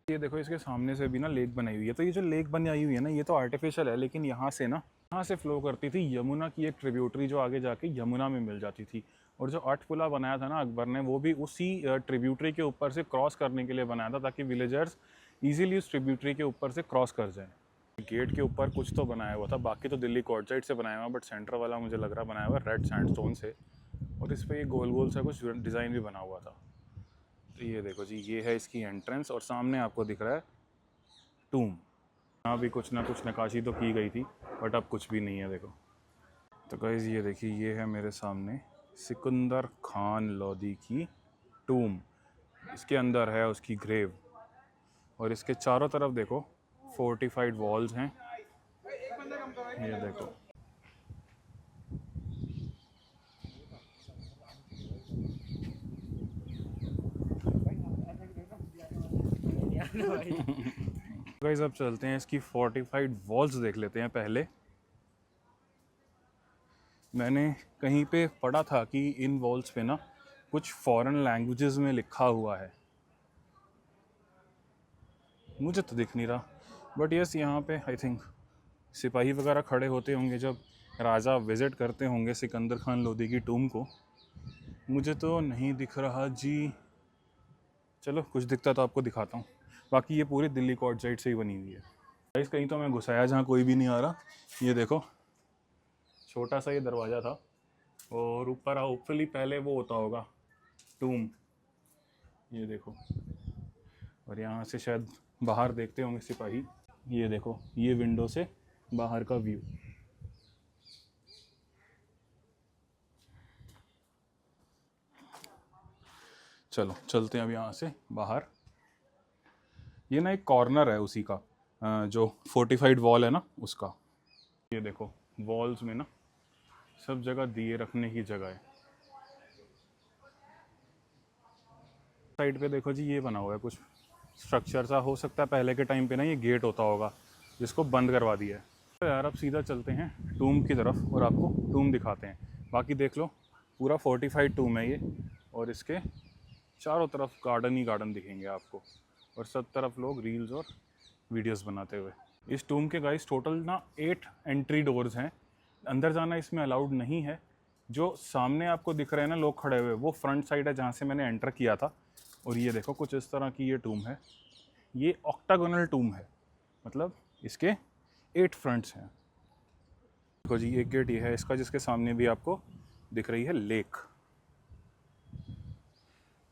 ये देखो इसके सामने से भी ना लेक बनाई हुई है। तो ये जो लेक बनाई हुई है ना ये तो आर्टिफिशियल है, लेकिन यहाँ से ना यहाँ से फ्लो करती थी यमुना की एक ट्रिब्यूटरी जो आगे जाके यमुना में मिल जाती थी। और जो अठपुला बनाया था ना अकबर ने, वो भी उसी ट्रिब्यूटरी के ऊपर से क्रॉस करने के लिए बनाया था, ताकि विलेजर्स ईजिली उस ट्रिब्यूटरी के ऊपर से क्रॉस कर जाएँ। गेट के ऊपर कुछ तो बनाया हुआ था, बाकी तो दिल्ली कोर्ट साइड से बनाया हुआ, बट सेंटर वाला मुझे लग रहा बनाया हुआ रेड सैंडस्टोन से, और इस पर ये गोल गोल सा कुछ डिज़ाइन भी बना हुआ था। तो ये देखो जी ये है इसकी एंट्रेंस, और सामने आपको दिख रहा है टूम। यहाँ भी कुछ ना कुछ नक्काशी तो की गई थी, बट अब कुछ भी नहीं है। देखो तो गाइस ये देखिए, ये है मेरे सामने सिकंदर खान लोदी की टूम। इसके अंदर है उसकी ग्रेव, और इसके चारों तरफ देखो फोर्टिफाइड वॉल्स हैं। ये देखो, गाइस अब चलते हैं इसकी फोर्टिफाइड वॉल्स देख लेते हैं पहले। मैंने कहीं पे पढ़ा था कि इन वॉल्स पे ना कुछ फॉरेन लैंग्वेजेस में लिखा हुआ है, मुझे तो दिख नहीं रहा, बट यस यहाँ पे आई थिंक सिपाही वगैरह खड़े होते होंगे जब राजा विज़िट करते होंगे सिकंदर खान लोदी की टूम को। मुझे तो नहीं दिख रहा जी। चलो कुछ दिखता तो आपको दिखाता हूँ। बाकी ये पूरी दिल्ली कोर्ट साइड से ही बनी हुई है। गाइस कहीं तो मैं घुसाया जहाँ कोई भी नहीं आ रहा। ये देखो, छोटा सा ये दरवाज़ा था, और ऊपर होपफुली पहले वो होता होगा टूम। ये देखो, और यहाँ से शायद बाहर देखते होंगे सिपाही। ये देखो, ये विंडो से बाहर का व्यू। चलो चलते हैं अब यहाँ से बाहर। ये ना एक कॉर्नर है उसी का, जो फोर्टिफाइड वॉल है ना उसका। ये देखो, वॉल्स में ना सब जगह दिए रखने की जगह है। साइड पे देखो जी, ये बना हुआ है कुछ स्ट्रक्चर सा, हो सकता है पहले के टाइम पे ना ये गेट होता होगा जिसको बंद करवा दिया है। तो यार अब सीधा चलते हैं टूम की तरफ और आपको टूम दिखाते हैं। बाकी देख लो, पूरा फोर्टिफाइड टूम है ये, और इसके चारों तरफ गार्डन ही गार्डन दिखेंगे आपको, और सब तरफ लोग रील्स और वीडियोस बनाते हुए। इस टूम के गाइस टोटल ना 8 एंट्री डोर्स हैं। अंदर जाना इसमें अलाउड नहीं है। जो सामने आपको दिख रहे हैं ना लोग खड़े हुए, वो फ्रंट साइड है जहाँ से मैंने एंटर किया था। और ये देखो, कुछ इस तरह की ये टूम है। ये ऑक्टागोनल टूम है, मतलब इसके 8 फ्रंट्स हैं। देखो जी, एक गेट ये है इसका जिसके सामने भी आपको दिख रही है लेक।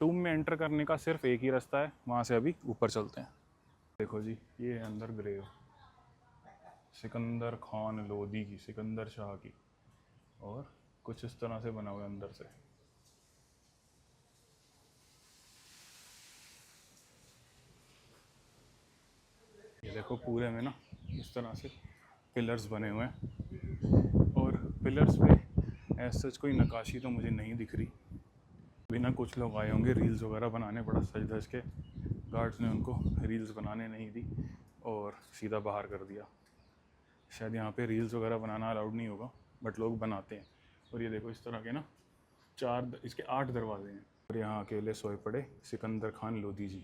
टूम में एंटर करने का सिर्फ एक ही रास्ता है, वहाँ से अभी ऊपर चलते हैं। देखो जी, ये है अंदर ग्रेव सिकंदर खान लोदी की, सिकंदर शाह की, और कुछ इस तरह से बना हुआ है अंदर से। ये देखो, पूरे में ना इस तरह से पिलर्स बने हुए हैं, और पिलर्स पे ऐसा सच कोई नक्काशी तो मुझे नहीं दिख रही। बिना कुछ लोग आए होंगे रील्स वगैरह बनाने, बड़ा सज धज के। गार्ड्स ने उनको रील्स बनाने नहीं दी और सीधा बाहर कर दिया। शायद यहाँ पे रील्स वगैरह बनाना अलाउड नहीं होगा, बट लोग बनाते हैं। और ये देखो, इस तरह के ना इसके 8 दरवाजे हैं, और यहाँ अकेले सोए पड़े सिकंदर खान लोदी जी।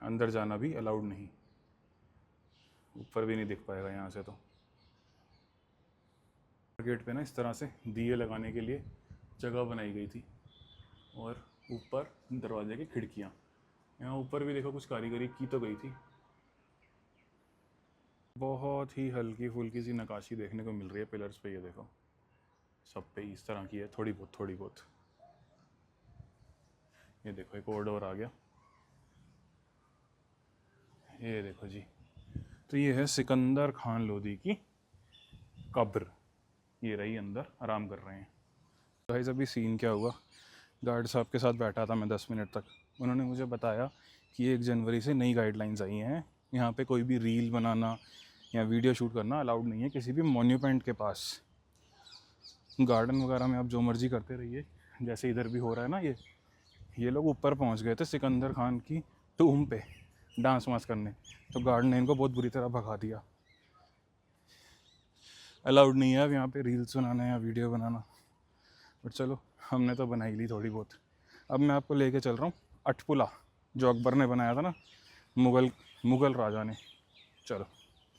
अंदर जाना भी अलाउड नहीं, ऊपर भी नहीं दिख पाएगा यहाँ से। तो गेट पे ना इस तरह से दिए लगाने के लिए जगह बनाई गई थी, और ऊपर दरवाजे की खिड़कियाँ। यहाँ ऊपर भी देखो कुछ कारीगरी की तो गई थी। बहुत ही हल्की फुल्की सी नक्काशी देखने को मिल रही है पिलर्स पे। ये देखो, सब पे इस तरह की है, थोड़ी बहुत। ये देखो, एक और डोर आ गया। ये देखो जी, तो ये है सिकंदर खान लोदी की कब्र। ये रही, अंदर आराम कर रहे हैं। गाइस अभी सीन क्या हुआ, गार्ड साहब के साथ बैठा था मैं 10 मिनट तक। उन्होंने मुझे बताया कि 1 जनवरी से नई गाइडलाइंस आई हैं, यहाँ पे कोई भी रील बनाना या वीडियो शूट करना अलाउड नहीं है किसी भी मॉन्यूमेंट के पास। गार्डन वगैरह में आप जो मर्जी करते रहिए, जैसे इधर भी हो रहा है ना। ये लोग ऊपर पहुँच गए थे सिकंदर खान की टूम पे डांस वांस करने, तो गार्ड ने इनको बहुत बुरी तरह भगा दिया। अलाउड नहीं है अब यहाँ पे रील्स बनाना या वीडियो बनाना, बट चलो हमने तो बनाई ली थोड़ी बहुत। अब मैं आपको लेके चल रहा हूँ अटपुला, जो अकबर ने बनाया था ना, मुग़ल राजा ने। चलो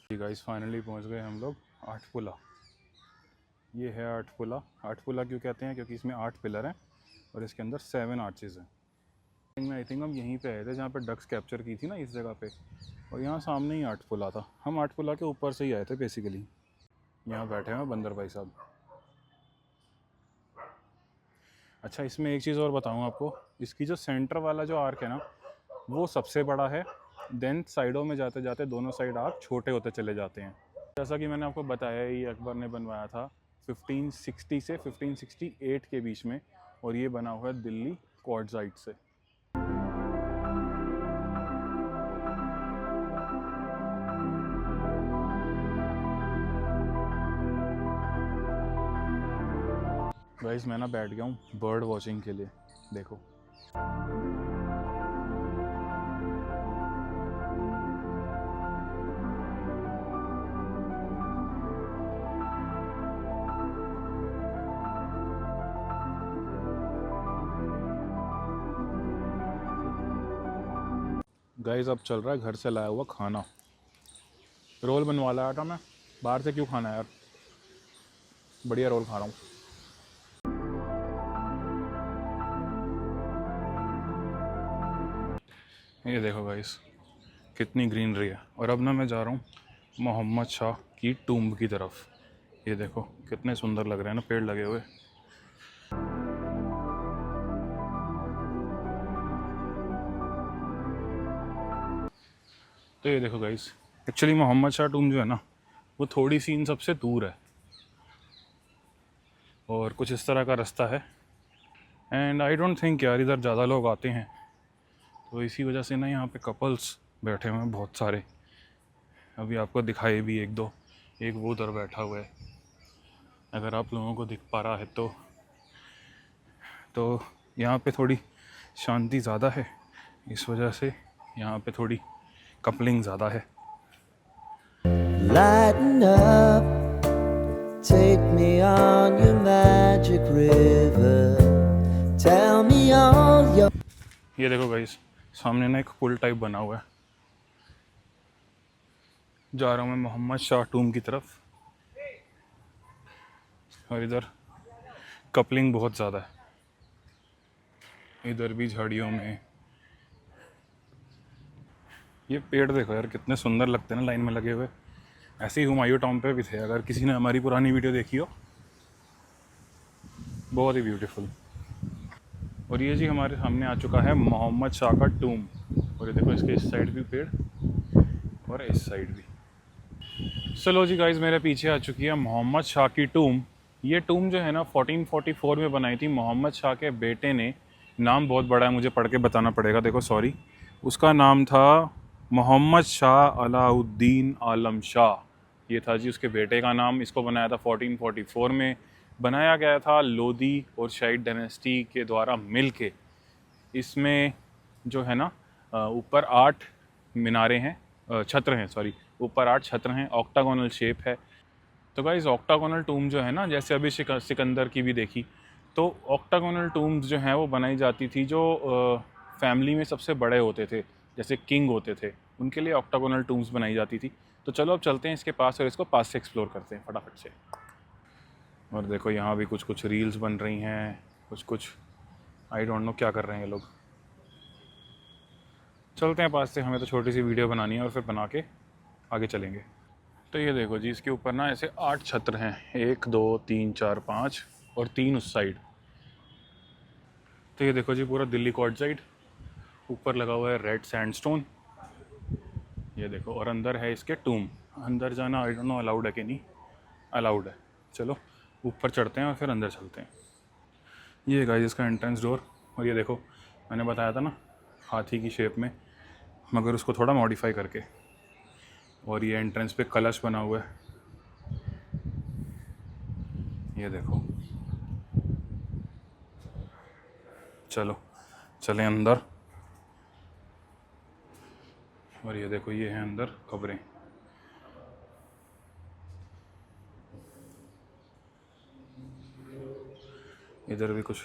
जी गाइस, फाइनली पहुँच गए हम लोग आठपुला। ये है आठपुला। आठपुला क्यों कहते हैं? क्योंकि इसमें 8 पिलर हैं और इसके अंदर 7 आर्चेज़ हैं। आई थिंक हम यहीं पे आए थे जहाँ पे डक्स कैप्चर की थी ना, इस जगह पे, और यहाँ सामने ही आठपुला था। हम आठपुला के ऊपर से ही आए थे बेसिकली। यहाँ बैठे हैं बंदर भाई साहब। अच्छा, इसमें एक चीज़ और बताऊँ आपको, इसकी जो सेंटर वाला जो आर्क है ना, वो सबसे बड़ा है। देन साइडों में जाते जाते दोनों साइड आर्क छोटे होते चले जाते हैं। जैसा कि मैंने आपको बताया, ये अकबर ने बनवाया था 1560 से 1568 के बीच में, और ये बना हुआ है दिल्ली क्वार्ट्ज़ाइट से। गाइस मैं ना बैठ गया हूँ बर्ड वॉचिंग के लिए, देखो। गाइस अब चल रहा है घर से लाया हुआ खाना, रोल बनवा लाया था मैं, बाहर से क्यों खाना यार, बढ़िया रोल खा रहा हूँ। ये देखो गाइस कितनी ग्रीनरी है। और अब ना मैं जा रहा हूँ मोहम्मद शाह की टूम्ब की तरफ। ये देखो कितने सुंदर लग रहे हैं ना पेड़ लगे हुए। तो ये देखो guys, actually Mohammad Shah tomb जो है ना, वो थोड़ी सी इन सबसे दूर है, और कुछ इस तरह का रास्ता है। एंड आई डोंट थिंक यार इधर ज़्यादा लोग आते हैं, तो इसी वजह से ना यहाँ पे कपल्स बैठे हुए हैं बहुत सारे। अभी आपको दिखाए भी एक दो, एक वो उधर बैठा हुआ है, अगर आप लोगों को दिख पा रहा है तो यहाँ पे थोड़ी शांति ज़्यादा है, इस वजह से यहाँ पे थोड़ी कपलिंग ज़्यादा है। Lighten up, take me on your magic river. Tell me all your. ये देखो गाइस सामने ना एक पुल टाइप बना हुआ है, जा रहा हूँ मैं मोहम्मद शाह टूम्ब की तरफ। और इधर कपलिंग बहुत ज़्यादा है, इधर भी झाड़ियों में। ये पेड़ देखो यार कितने सुंदर लगते हैं ना लाइन में लगे हुए। ऐसे ही हुमायूं टॉम्ब पे भी थे, अगर किसी ने हमारी पुरानी वीडियो देखी हो, बहुत ही ब्यूटीफुल। और ये जी हमारे सामने आ चुका है मोहम्मद शाह का टूम्ब, और ये देखो इसके इस साइड भी पेड़ और इस साइड भी। चलो जी गाइज मेरे पीछे आ चुकी है मोहम्मद शाह की टूम्ब। ये टूम्ब जो है ना 1444 में बनाई थी मोहम्मद शाह के बेटे ने। नाम बहुत बड़ा है, मुझे पढ़ के बताना पड़ेगा, देखो सॉरी। उसका नाम था मोहम्मद शाह अलाउद्दीन आलम शाह, ये था जी उसके बेटे का नाम। इसको बनाया था 1444 में। बनाया गया था लोदी और शाही डायनेस्टी के द्वारा मिल के। इसमें जो है ना ऊपर 8 मीनारें हैं, छत्र हैं सॉरी, ऊपर 8 छत्र हैं, ऑक्टागोनल शेप है। तो गाइस ऑक्टागोनल टूम्ब जो है ना, जैसे अभी सिकंदर की भी देखी, तो ऑक्टागोनल टूम्ब जो हैं वो बनाई जाती थी जो फैमिली में सबसे बड़े होते थे, जैसे किंग होते थे, उनके लिए ऑक्टागोनल टूम्ब्स बनाई जाती थी। तो चलो अब चलते हैं इसके पास और इसको पास से एक्सप्लोर करते हैं फटाफट से। और देखो यहाँ भी कुछ कुछ रील्स बन रही हैं, कुछ कुछ आई डोंट नो क्या कर रहे हैं ये लोग। चलते हैं पास से, हमें तो छोटी सी वीडियो बनानी है और फिर बना के आगे चलेंगे। तो ये देखो जी इसके ऊपर ना ऐसे 8 छत्र हैं, 1 2 3 4 5 और 3 उस साइड। तो ये देखो जी पूरा दिल्ली क्वार्ट्ज़ाइट, ऊपर लगा हुआ है रेड सैंडस्टोन, ये देखो। और अंदर है इसके टूम। अंदर जाना आई डोंट नो अलाउड है कि नहीं, अलाउड है। चलो ऊपर चढ़ते हैं और फिर अंदर चलते हैं। ये गाइस इसका एंट्रेंस डोर। और ये देखो मैंने बताया था ना हाथी की शेप में, मगर उसको थोड़ा मॉडिफाई करके। और ये एंट्रेंस पे कलश बना हुआ है, ये देखो। चलो चलें अंदर। और ये देखो ये है अंदर कब्रें। इधर भी कुछ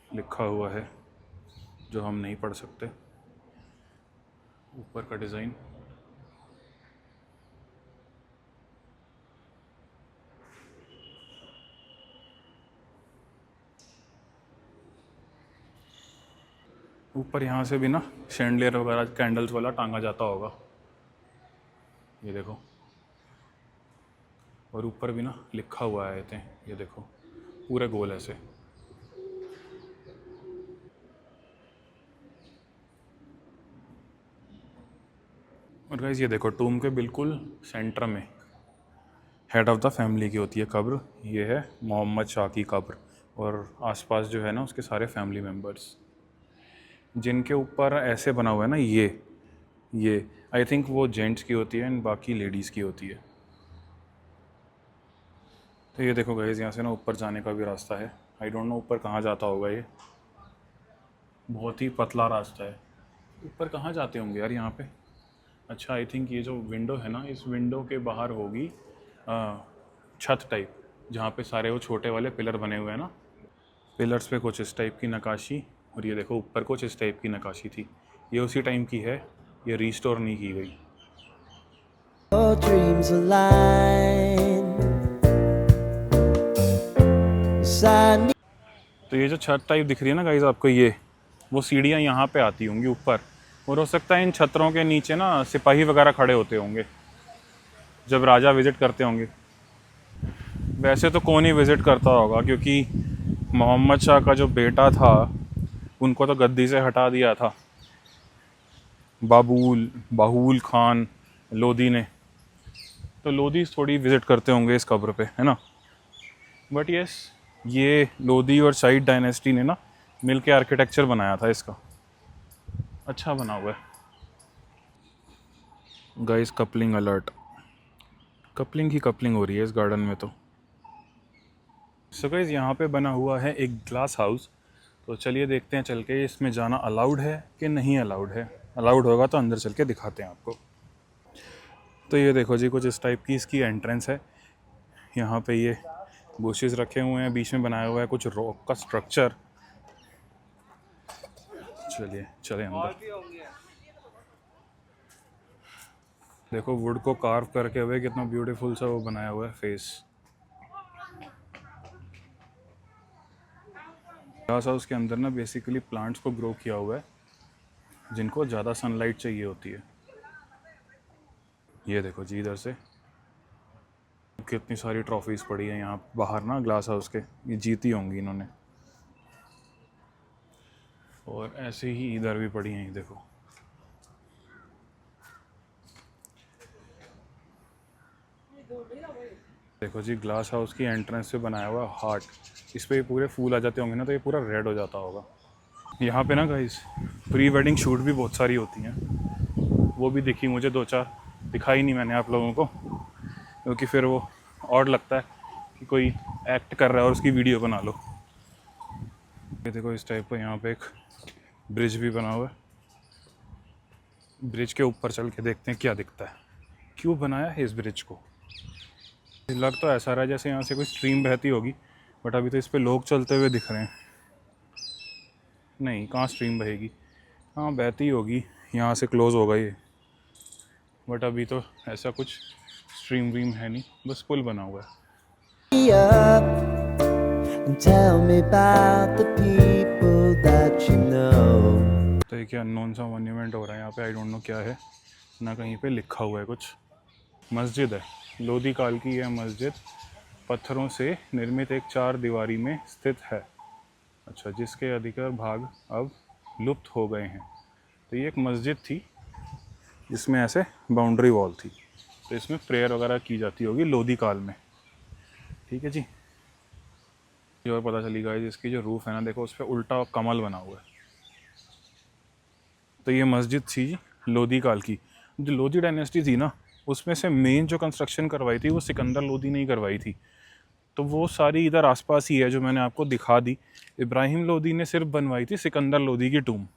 लिखा हुआ है जो हम नहीं पढ़ सकते, ऊपर का डिज़ाइन। ऊपर यहाँ से भी ना शैंडलियर वगैरह कैंडल्स वाला टांगा जाता होगा, ये देखो। और ऊपर भी ना लिखा हुआ है आयतें, ये देखो पूरे गोल ऐसे। और गाइस ये देखो टूम के बिल्कुल सेंटर में हेड ऑफ़ द फैमिली की होती है कब्र। ये है मोहम्मद शाह की कब्र, और आसपास जो है ना उसके सारे फैमिली मेम्बर्स। जिनके ऊपर ऐसे बना हुआ है ना, ये आई थिंक वो जेंट्स की होती है एंड बाकी लेडीज़ की होती है। तो ये देखो गाइस, यहाँ से ना ऊपर जाने का भी रास्ता है। आई डोंट नो ऊपर कहाँ जाता होगा, ये बहुत ही पतला रास्ता है। ऊपर कहाँ जाते होंगे यार यहाँ पे। अच्छा, आई थिंक ये जो विंडो है ना, इस विंडो के बाहर होगी छत टाइप, जहाँ पे सारे वो छोटे वाले पिलर बने हुए हैं ना, पिलर्स पे कुछ इस टाइप की नक्काशी, और ये देखो ऊपर कुछ इस टाइप की नक्काशी थी। ये उसी टाइम की है, ये रीस्टोर नहीं की गई। Your dreams align. Yes, I need तो ये जो छत टाइप दिख रही है ना गाइस आपको, ये वो सीढ़ियाँ यहाँ पे आती होंगी ऊपर, और हो सकता है इन छतरों के नीचे ना सिपाही वगैरह खड़े होते होंगे जब राजा विज़िट करते होंगे। वैसे तो कौन ही विज़िट करता होगा, क्योंकि मोहम्मद शाह का जो बेटा था उनको तो गद्दी से हटा दिया था बाहुल खान लोधी ने। तो लोधी थोड़ी विज़िट करते होंगे इस कब्र पे, है ना। बट यस, ये लोधी और शाही डायनेस्टी ने ना मिल के आर्किटेक्चर बनाया था इसका, अच्छा बना हुआ है। गाइस कपलिंग अलर्ट, कपलिंग ही कपलिंग हो रही है इस गार्डन में तो। सो गाइस यहाँ पे बना हुआ है एक ग्लास हाउस। तो चलिए देखते हैं चल के इसमें जाना अलाउड है कि नहीं अलाउड है। अलाउड होगा तो अंदर चल के दिखाते हैं आपको। तो ये देखो जी, कुछ इस टाइप की इसकी एंट्रेंस है। यहाँ पे ये बुशेस रखे हुए हैं, बीच में बनाया हुआ है कुछ रॉक का स्ट्रक्चर। चलिए चले अंदर। देखो वुड को कार्व करके हुए कितना ब्यूटीफुल सा वो बनाया हुआ है फेस। ग्लास हाउस के अंदर ना बेसिकली प्लांट्स को ग्रो किया हुआ है जिनको ज़्यादा सनलाइट चाहिए होती है। ये देखो जी, इधर से कितनी सारी ट्रॉफीज़ पड़ी हैं यहाँ बाहर ना ग्लास हाउस के, ये जीती होंगी इन्होंने। और ऐसे ही इधर भी पड़ी हैं, ये देखो। देखो जी, ग्लास हाउस की एंट्रेंस से बनाया हुआ हार्ट, इस पे पूरे फूल आ जाते होंगे ना तो ये पूरा रेड हो जाता होगा। यहाँ पे ना गाइस प्री वेडिंग शूट भी बहुत सारी होती हैं, वो भी दिखी मुझे 2-4, दिखाई नहीं मैंने आप लोगों को, क्योंकि फिर वो और लगता है कि कोई एक्ट कर रहा है और उसकी वीडियो बना लो। ये देखो इस टाइप का यहाँ पे एक ब्रिज भी बना हुआ है। ब्रिज के ऊपर चल के देखते हैं क्या दिखता है, क्यों बनाया है इस ब्रिज को। लग तो ऐसा रहा है जैसे यहाँ से कोई स्ट्रीम बहती होगी, बट अभी तो इस पे लोग चलते हुए दिख रहे हैं। नहीं, कहाँ स्ट्रीम बहेगी, हाँ बहती होगी, यहाँ से क्लोज़ होगा ये, बट अभी तो ऐसा कुछ स्ट्रीम व्रीम है नहीं, बस पुल बना हुआ है। up and tell me about the people that you know. तो ये क्या अननोन सा मॉन्यूमेंट हो रहा है यहाँ पे, आई डोंट नो क्या है, ना कहीं पे लिखा हुआ है कुछ। मस्जिद है, लोधी काल की यह मस्जिद पत्थरों से निर्मित एक 4 दीवारी में स्थित है। अच्छा, जिसके अधिकतर भाग अब लुप्त हो गए हैं। तो ये एक मस्जिद थी जिसमें ऐसे बाउंड्री वॉल थी, तो इसमें प्रेयर वगैरह की जाती होगी लोधी काल में। ठीक है जी। ये और पता चली गाइस, इसकी जो रूफ़ है ना, देखो उस पर उल्टा कमल बना हुआ है। तो ये मस्जिद थी लोधी काल की। जो लोधी डायनेस्टी थी ना, उसमें से मेन जो कंस्ट्रक्शन करवाई थी वो सिकंदर लोधी ने ही करवाई थी। तो वो सारी इधर आसपास ही है जो मैंने आपको दिखा दी। इब्राहिम लोधी ने सिर्फ बनवाई थी सिकंदर लोधी की टूम,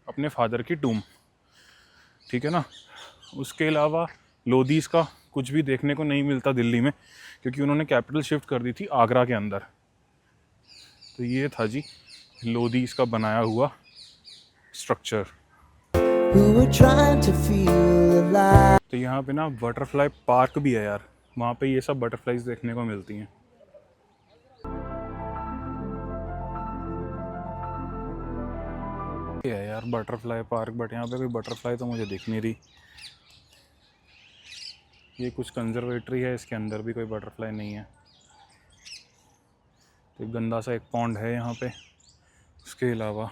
अपने फादर की टूम, ठीक है ना। उसके अलावा लोधीज़ का कुछ भी देखने को नहीं मिलता दिल्ली में, क्योंकि उन्होंने कैपिटल शिफ्ट कर दी थी आगरा के अंदर। तो ये था जी लोधीज़ का बनाया हुआ structure. Who were trying to feel alive. तो यहाँ पे ना बटरफ्लाई पार्क भी है यार, वहाँ पे ये सब बटरफ्लाइज देखने को मिलती हैं। ये है यार बटरफ्लाई पार्क, बट यहाँ पे कोई बटरफ्लाई तो मुझे दिख नहीं रही। ये कुछ कंजर्वेटरी है, इसके अंदर भी कोई बटरफ्लाई नहीं है। तो एक गंदा सा एक पॉन्ड है यहाँ पे, उसके अलावा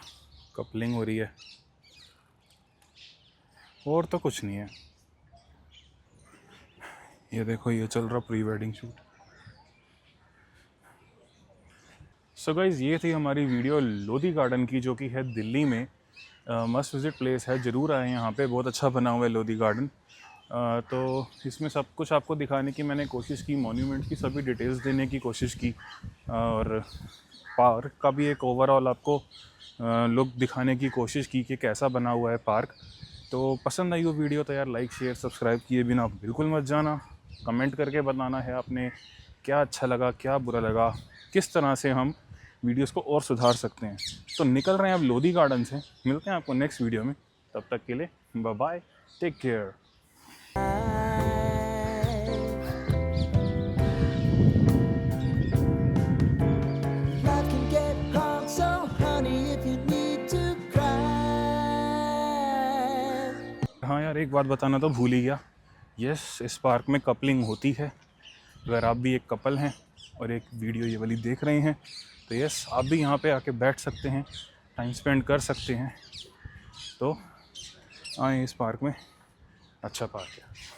कपलिंग हो रही है और तो कुछ नहीं है। ये देखो ये चल रहा pre wedding shoot. So guys ये थी हमारी वीडियो लोधी गार्डन की, जो कि है दिल्ली में। मस्ट विज़िट प्लेस है, ज़रूर आए यहाँ पे, बहुत अच्छा बना हुआ है लोधी गार्डन। तो इसमें सब कुछ आपको दिखाने की मैंने कोशिश की, मॉन्यूमेंट की सभी डिटेल्स देने की कोशिश की, और पार्क का भी एक ओवरऑल आपको लुक दिखाने की कोशिश की कि कैसा बना हुआ है पार्क। तो पसंद आई हो वीडियो तो यार लाइक शेयर सब्सक्राइब किए बिना बिल्कुल मत जाना। कमेंट करके बताना है आपने क्या अच्छा लगा, क्या बुरा लगा, किस तरह से हम वीडियोस को और सुधार सकते हैं। तो निकल रहे हैं अब लोधी गार्डन से, मिलते हैं आपको नेक्स्ट वीडियो में। तब तक के लिए bye bye, take care. Life can get hard, so honey, if you need to cry. हाँ यार, एक बात बताना तो भूल ही गया। यस, इस पार्क में कपलिंग होती है। अगर आप भी एक कपल हैं और एक वीडियो ये वाली देख रहे हैं तो यस, आप भी यहाँ पे आके बैठ सकते हैं, टाइम स्पेंड कर सकते हैं। तो आए इस पार्क में, अच्छा पार्क है।